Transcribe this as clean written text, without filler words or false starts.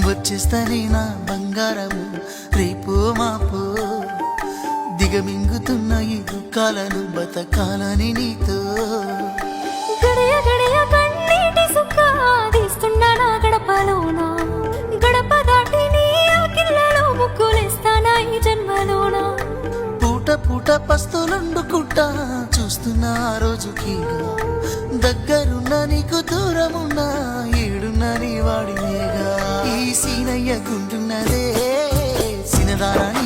వచ్చేస్తానే నా బంగారము రేపో మాపో దిగమింగుతున్న ఈ దుఃఖాలను బతకాలని నీతో గడియ గడియ కన్నీటి సుక్క తీస్తున్నా నా గడపలోన గడప దాటి నీ ఆకిళ్ళలో ముక్కులేస్తానా ఈ జన్మలోన పూట పూట పస్తులుండుకుంటా చూస్తున్నా ఆ రోజుకి దగ్గరున్న నీకు దూరమున్నా ఏడున్న నీ వాడినేగా ఈ సీనయ్య గుంటున్నదే సినదారాని